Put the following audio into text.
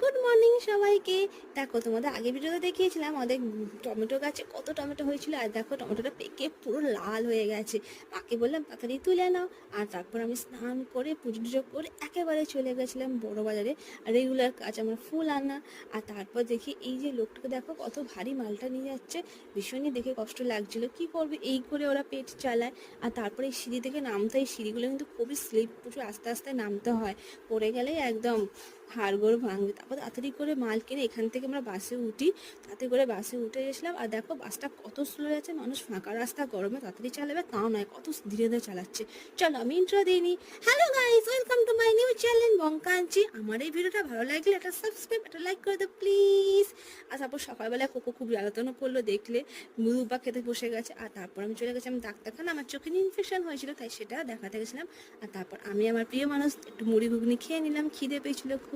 Good morning সবাইকে। দেখো তোমাদের আগে ভিডিওতে দেখিয়েছিলাম আমাদের টমেটো গাছে কত টমেটো হয়েছিল, আর দেখো টমেটোটা পেকে পুরো লাল হয়ে গেছে। মাকে বললাম তাড়াতাড়ি তুলে নাও। আর তারপর আমি স্নান করে পুজো টুজো করে একেবারে চলে গেছিলাম বড় বাজারে। আর রেগুলার কাজ আমার ফুল আনা। আর তারপর দেখি এই যে লোকটাকে দেখো কত ভারী মালটা নিয়ে যাচ্ছে, ভীষণই দেখে কষ্ট লাগছিল। কি করবে, এই করে ওরা পেট চালায়। আর তারপরে এই সিঁড়ি থেকে নামতে, এই সিঁড়িগুলো কিন্তু খুবই স্লিপ, প্রচুর আস্তে আস্তে নামতে হয়, পড়ে গেলেই একদম হাড়গোড় ভাঙবে। তারপর তাড়াতাড়ি করে মাল কিনে এখান থেকে আমরা বাসে উঠি, তাতে করে বাসে উঠে গেছিলাম। আর দেখো বাসটা কত স্লো যাচ্ছে, মানুষ ফাঁকা রাস্তা গরমে তাড়াতাড়ি চালাবে তাও নয়, কত ধীরে ধীরে চালাচ্ছে। চলো আমি ইন্ট্রো দিইনি। Hello guys, welcome to my new channel Bonkanchi. আমার এই ভিডিওটা ভালো লাগলে একটা সাবস্ক্রাইব, একটা লাইক করে দাও প্লিজ। আর তারপর সকালবেলা কোকো খুব জ্বালাতনও করলো, দেখলে দুপা খেতে বসে গেছে। আর তারপর আমি চলে গেছিলাম ডাক্তারখানা, আমার চোখে ইনফেকশন হয়েছিল তাই সেটা দেখাতে গেছিলাম। আর তারপর আমি আমার প্রিয় মানুষ একটু মুড়ি ঘুগনি খেয়ে নিলাম, খিদে পেয়েছিল খুব।